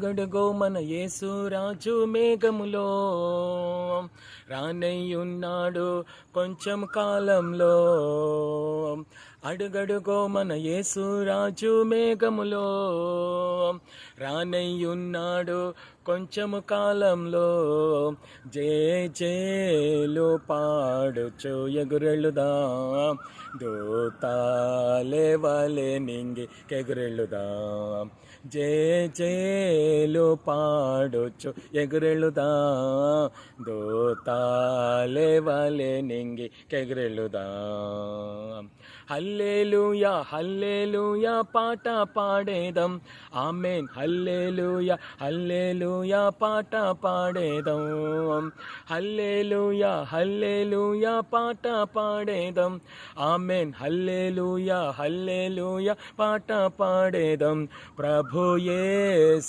గడుగో మన యేసు రాజు మేఘములో రానయ్యున్నాడు కొంచెం కాలంలో. అడుగడుగో మన యేసు రాజు మేఘములో రానయ్యున్నాడు కొంచెము కాలంలో. జేలు పాడుచు ఎగురెళ్ళుదా, దూతాలే వలె నింగి కెగురెళ్ళుదా. జేలు పాడుచు ఎగురెళ్ళుదా, దూతాలే వలె నింగి కెగురెళ్ళుదా. హల్లెలూయా హల్లెలూయా పాట పాడేదం, ఆమేన్ హల్లెలూయా హల్లెలూయా పాట పాడేదం. హల్లెలూయా హల్లెలూయా పాట పాడేదం, ఆమేన్ హల్లెలూయా హల్లెలూయా పాట పాడేదం. ప్రభు యేసు